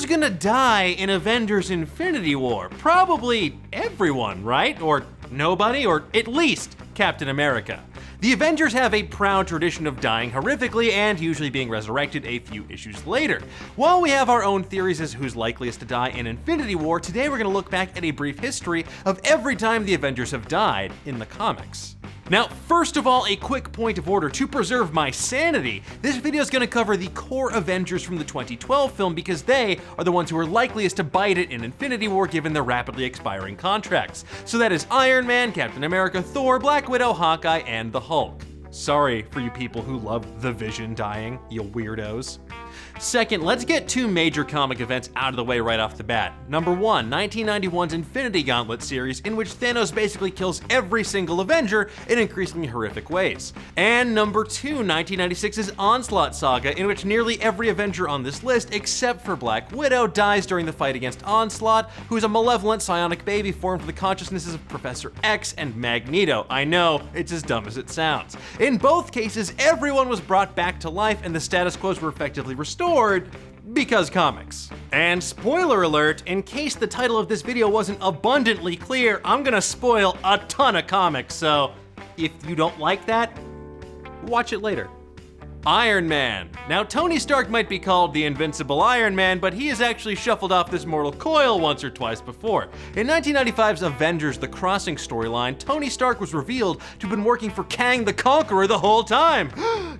Who's gonna die in Avengers Infinity War? Probably everyone, right? Or nobody, or at least Captain America. The Avengers have a proud tradition of dying horrifically and usually being resurrected a few issues later. While we have our own theories as who's likeliest to die in Infinity War, today we're gonna look back at a brief history of every time the Avengers have died in the comics. Now, first of all, a quick point of order. To preserve my sanity, this video is going to cover the core Avengers from the 2012 film because they are the ones who are likeliest to bite it in Infinity War given their rapidly expiring contracts. So that is Iron Man, Captain America, Thor, Black Widow, Hawkeye, and the Hulk. Sorry for you people who love the Vision dying, you weirdos. Second, let's get two major comic events out of the way right off the bat. Number one, 1991's Infinity Gauntlet series, in which Thanos basically kills every single Avenger in increasingly horrific ways. And number two, 1996's Onslaught saga, in which nearly every Avenger on this list, except for Black Widow, dies during the fight against Onslaught, who is a malevolent psionic baby formed from the consciousnesses of Professor X and Magneto. I know, it's as dumb as it sounds. In both cases, everyone was brought back to life and the status quos were effectively restored because comics. And spoiler alert, in case the title of this video wasn't abundantly clear, I'm gonna spoil a ton of comics, so if you don't like that, watch it later. Iron Man. Now, Tony Stark might be called the Invincible Iron Man, but he has actually shuffled off this mortal coil once or twice before. In 1995's Avengers The Crossing storyline, Tony Stark was revealed to have been working for Kang the Conqueror the whole time.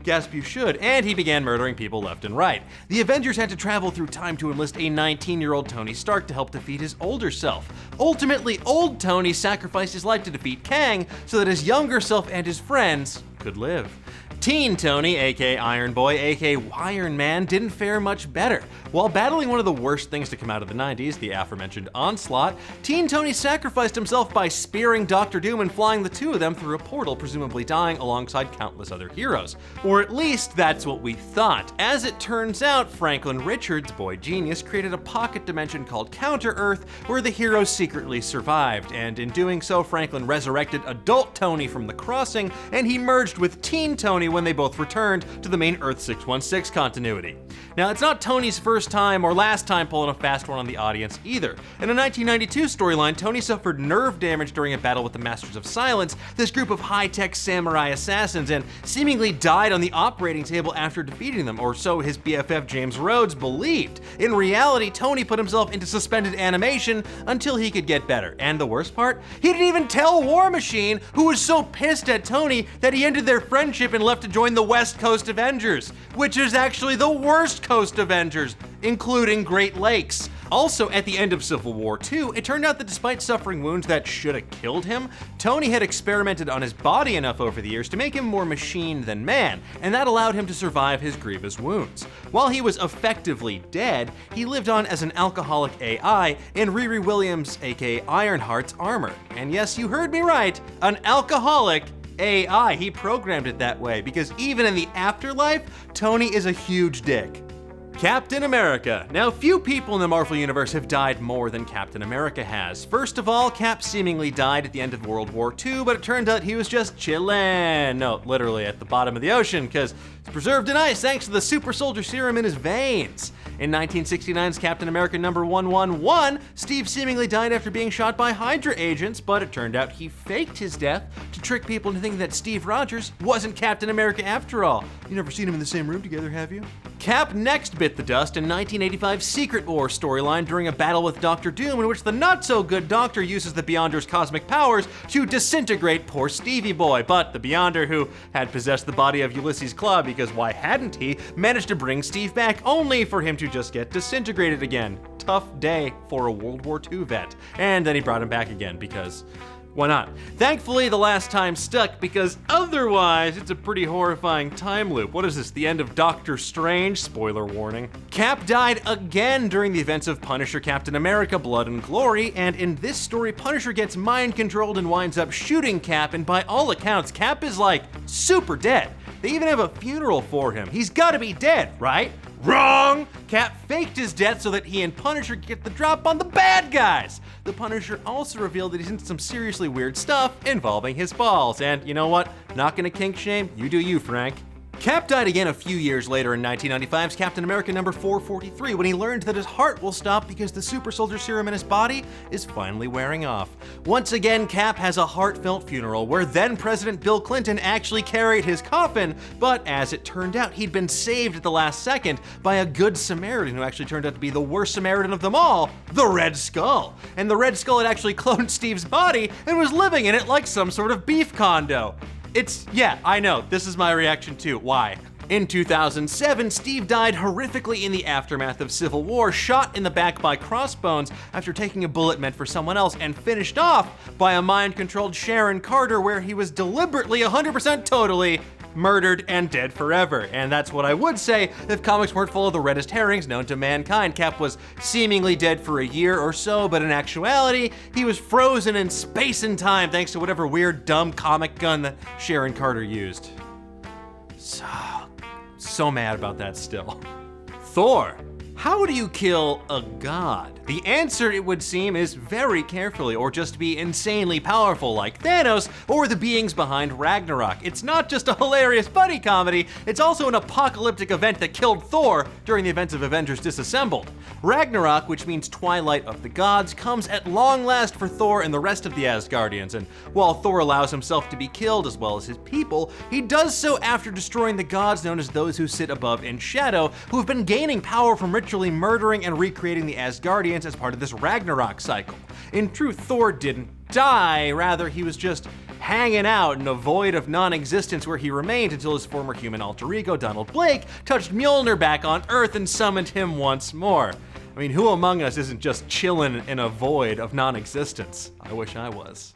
Gasp you should, and he began murdering people left and right. The Avengers had to travel through time to enlist a 19-year-old Tony Stark to help defeat his older self. Ultimately, old Tony sacrificed his life to defeat Kang so that his younger self and his friends could live. Teen Tony, aka Iron Boy, aka Iron Man, didn't fare much better. While battling one of the worst things to come out of the 90s, the aforementioned Onslaught, Teen Tony sacrificed himself by spearing Dr. Doom and flying the two of them through a portal, presumably dying alongside countless other heroes. Or at least that's what we thought. As it turns out, Franklin Richards, boy genius, created a pocket dimension called Counter-Earth where the heroes secretly survived, and in doing so, Franklin resurrected adult Tony from the Crossing, and he merged with Teen Tony when they both returned to the main Earth 616 continuity. Now, it's not Tony's first time or last time pulling a fast one on the audience either. In a 1992 storyline, Tony suffered nerve damage during a battle with the Masters of Silence, this group of high-tech samurai assassins, and seemingly died on the operating table after defeating them, or so his BFF James Rhodes believed. In reality, Tony put himself into suspended animation until he could get better. And the worst part? He didn't even tell War Machine, who was so pissed at Tony that he ended their friendship and left to join the West Coast Avengers, which is actually the worst Coast Avengers, including Great Lakes. Also, at the end of Civil War II, it turned out that despite suffering wounds that should have killed him, Tony had experimented on his body enough over the years to make him more machine than man, and that allowed him to survive his grievous wounds. While he was effectively dead, he lived on as an alcoholic AI in Riri Williams, aka Ironheart's armor. And yes, you heard me right, an alcoholic AI. He programmed it that way because even in the afterlife, Tony is a huge dick. Captain America. Now, few people in the Marvel Universe have died more than Captain America has. First of all, Cap seemingly died at the end of World War II, but it turned out he was just chillin'. No, literally at the bottom of the ocean, because it's preserved in ice thanks to the super soldier serum in his veins. In 1969's Captain America number 111, Steve seemingly died after being shot by Hydra agents, but it turned out he faked his death to trick people into thinking that Steve Rogers wasn't Captain America after all. You never seen them in the same room together, have you? Cap next bit the dust in 1985's Secret War storyline during a battle with Dr. Doom, in which the not-so-good Doctor uses the Beyonder's cosmic powers to disintegrate poor Stevie Boy, but the Beyonder, who had possessed the body of Ulysses Claw because why hadn't he, managed to bring Steve back only for him to just get disintegrated again. Tough day for a World War II vet. And then he brought him back again because why not? Thankfully, the last time stuck because otherwise it's a pretty horrifying time loop. What is this, the end of Doctor Strange? Spoiler warning. Cap died again during the events of Punisher Captain America Blood and Glory, and in this story, Punisher gets mind controlled and winds up shooting Cap, and by all accounts, Cap is like super dead. They even have a funeral for him. He's gotta be dead, right? Wrong! Cap faked his death so that he and Punisher get the drop on the bad guys. The Punisher also revealed that he's into some seriously weird stuff involving his balls. And you know what? Not gonna kink shame, you do you, Frank. Cap died again a few years later in 1995's Captain America number 443 when he learned that his heart will stop because the super soldier serum in his body is finally wearing off. Once again, Cap has a heartfelt funeral where then President Bill Clinton actually carried his coffin, but as it turned out, he'd been saved at the last second by a good Samaritan who actually turned out to be the worst Samaritan of them all, the Red Skull. And the Red Skull had actually cloned Steve's body and was living in it like some sort of beef condo. Yeah, I know, this is my reaction too. Why? In 2007, Steve died horrifically in the aftermath of Civil War, shot in the back by crossbones after taking a bullet meant for someone else, and finished off by a mind-controlled Sharon Carter where he was deliberately 100% totally murdered and dead forever. And that's what I would say if comics weren't full of the reddest herrings known to mankind. Cap was seemingly dead for a year or so, but in actuality, he was frozen in space and time thanks to whatever weird, dumb comic gun that Sharon Carter used. So mad about that still. Thor. How do you kill a god? The answer, it would seem, is very carefully, or just be insanely powerful like Thanos or the beings behind Ragnarok. It's not just a hilarious buddy comedy, it's also an apocalyptic event that killed Thor during the events of Avengers Disassembled. Ragnarok, which means Twilight of the Gods, comes at long last for Thor and the rest of the Asgardians, and while Thor allows himself to be killed as well as his people, he does so after destroying the gods known as those who sit above in shadow, who have been gaining power from ritually murdering and recreating the Asgardians as part of this Ragnarok cycle. In truth, Thor didn't die, rather he was just hanging out in a void of non-existence where he remained until his former human alter ego, Donald Blake, touched Mjolnir back on Earth and summoned him once more. I mean, who among us isn't just chilling in a void of non-existence? I wish I was.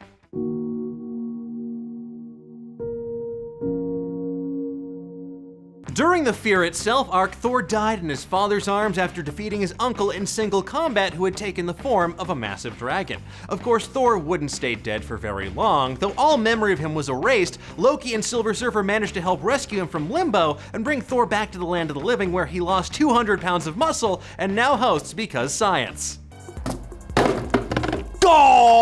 During the Fear Itself arc, Thor died in his father's arms after defeating his uncle in single combat who had taken the form of a massive dragon. Of course, Thor wouldn't stay dead for very long. Though all memory of him was erased, Loki and Silver Surfer managed to help rescue him from limbo and bring Thor back to the land of the living where he lost 200 pounds of muscle and now hosts Because Science.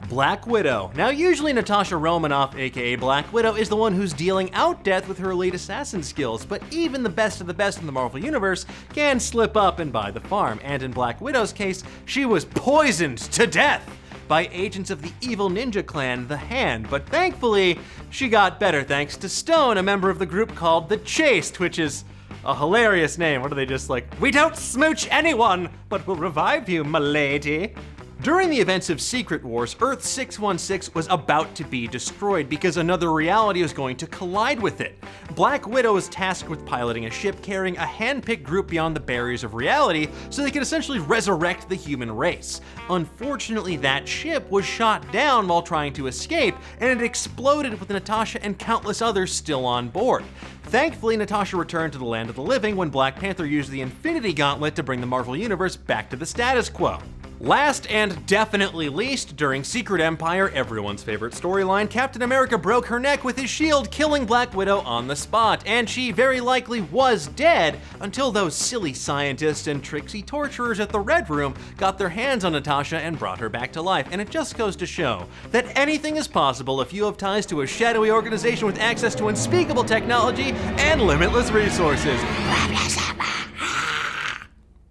Black Widow. Now usually Natasha Romanoff, aka Black Widow, is the one who's dealing out death with her elite assassin skills, but even the best of the best in the Marvel Universe can slip up and buy the farm, and in Black Widow's case, she was poisoned to death by agents of the evil ninja clan, the Hand, but thankfully, she got better thanks to Stone, a member of the group called the Chaste, which is a hilarious name. What are they just like, we don't smooch anyone, but we'll revive you, m'lady. During the events of Secret Wars, Earth 616 was about to be destroyed because another reality was going to collide with it. Black Widow was tasked with piloting a ship carrying a hand-picked group beyond the barriers of reality so they could essentially resurrect the human race. Unfortunately, that ship was shot down while trying to escape, and it exploded with Natasha and countless others still on board. Thankfully, Natasha returned to the land of the living when Black Panther used the Infinity Gauntlet to bring the Marvel Universe back to the status quo. Last and definitely least, during Secret Empire, everyone's favorite storyline, Captain America broke her neck with his shield, killing Black Widow on the spot, and she very likely was dead until those silly scientists and tricksy torturers at the Red Room got their hands on Natasha and brought her back to life. And it just goes to show that anything is possible if you have ties to a shadowy organization with access to unspeakable technology and limitless resources.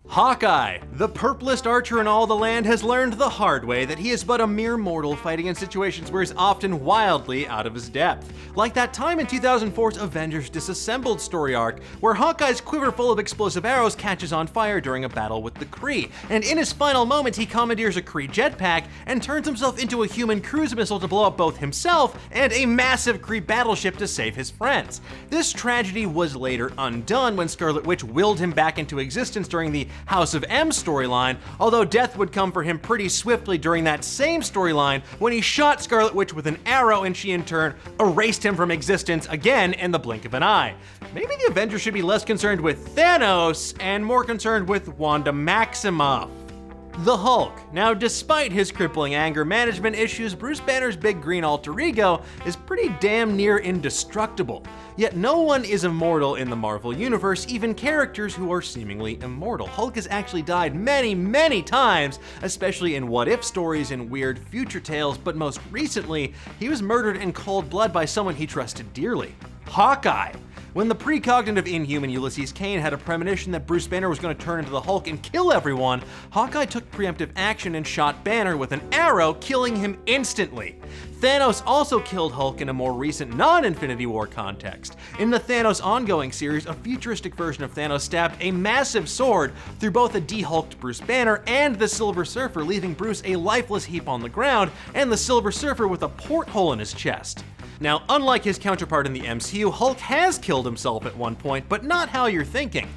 Hawkeye, the purplest archer in all the land, has learned the hard way that he is but a mere mortal fighting in situations where he's often wildly out of his depth. Like that time in 2004's Avengers Disassembled story arc, where Hawkeye's quiver full of explosive arrows catches on fire during a battle with the Kree, and in his final moment he commandeers a Kree jetpack and turns himself into a human cruise missile to blow up both himself and a massive Kree battleship to save his friends. This tragedy was later undone when Scarlet Witch willed him back into existence during the House of M storyline, although death would come for him pretty swiftly during that same storyline when he shot Scarlet Witch with an arrow and she in turn erased him from existence again in the blink of an eye. Maybe the Avengers should be less concerned with Thanos and more concerned with Wanda Maximoff. The Hulk. Now, despite his crippling anger management issues, Bruce Banner's big green alter ego is pretty damn near indestructible. Yet no one is immortal in the Marvel Universe, even characters who are seemingly immortal. Hulk has actually died many times, especially in what-if stories and weird future tales, but most recently, he was murdered in cold blood by someone he trusted dearly. Hawkeye. When the precognitive inhuman Ulysses Kane had a premonition that Bruce Banner was going to turn into the Hulk and kill everyone, Hawkeye took preemptive action and shot Banner with an arrow, killing him instantly. Thanos also killed Hulk in a more recent non-Infinity War context. In the Thanos ongoing series, a futuristic version of Thanos stabbed a massive sword through both a de-hulked Bruce Banner and the Silver Surfer, leaving Bruce a lifeless heap on the ground and the Silver Surfer with a porthole in his chest. Now, unlike his counterpart in the MCU, Hulk has killed himself at one point, but not how you're thinking.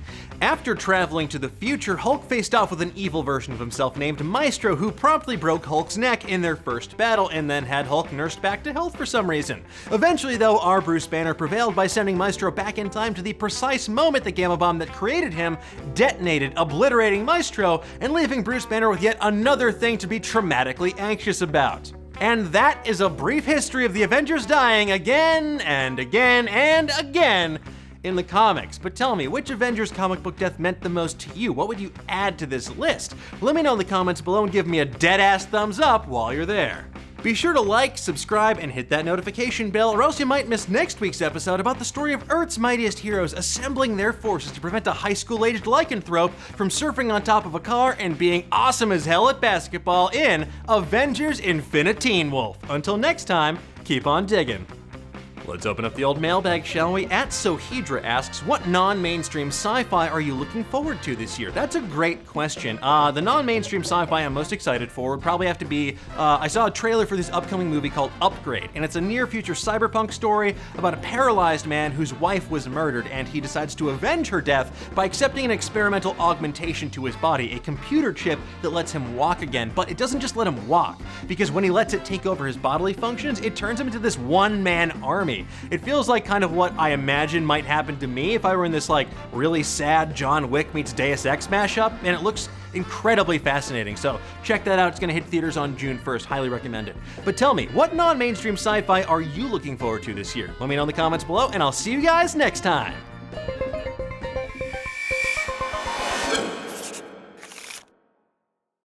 After traveling to the future, Hulk faced off with an evil version of himself named Maestro, who promptly broke Hulk's neck in their first battle and then had Hulk nursed back to health for some reason. Eventually, though, our Bruce Banner prevailed by sending Maestro back in time to the precise moment the gamma bomb that created him detonated, obliterating Maestro and leaving Bruce Banner with yet another thing to be traumatically anxious about. And that is a brief history of the Avengers dying again and again and again in the comics. But tell me, which Avengers comic book death meant the most to you? What would you add to this list? Let me know in the comments below and give me a dead-ass thumbs up while you're there. Be sure to like, subscribe, and hit that notification bell, or else you might miss next week's episode about the story of Earth's mightiest heroes assembling their forces to prevent a high school-aged lycanthrope from surfing on top of a car and being awesome as hell at basketball in Avengers Infinity War. Until next time, keep on digging. Let's open up the old mailbag, shall we? @Sohedra asks, what non-mainstream sci-fi are you looking forward to this year? That's a great question. The non-mainstream sci-fi I'm most excited for would probably have to be, I saw a trailer for this upcoming movie called Upgrade, and it's a near-future cyberpunk story about a paralyzed man whose wife was murdered, and he decides to avenge her death by accepting an experimental augmentation to his body, a computer chip that lets him walk again. But it doesn't just let him walk, because when he lets it take over his bodily functions, it turns him into this one-man army. It feels like kind of what I imagine might happen to me if I were in this like really sad John Wick meets Deus Ex mashup, and it looks incredibly fascinating. So check that out. It's gonna hit theaters on June 1st. Highly recommend it. But tell me, what non-mainstream sci-fi are you looking forward to this year? Let me know in the comments below, and I'll see you guys next time.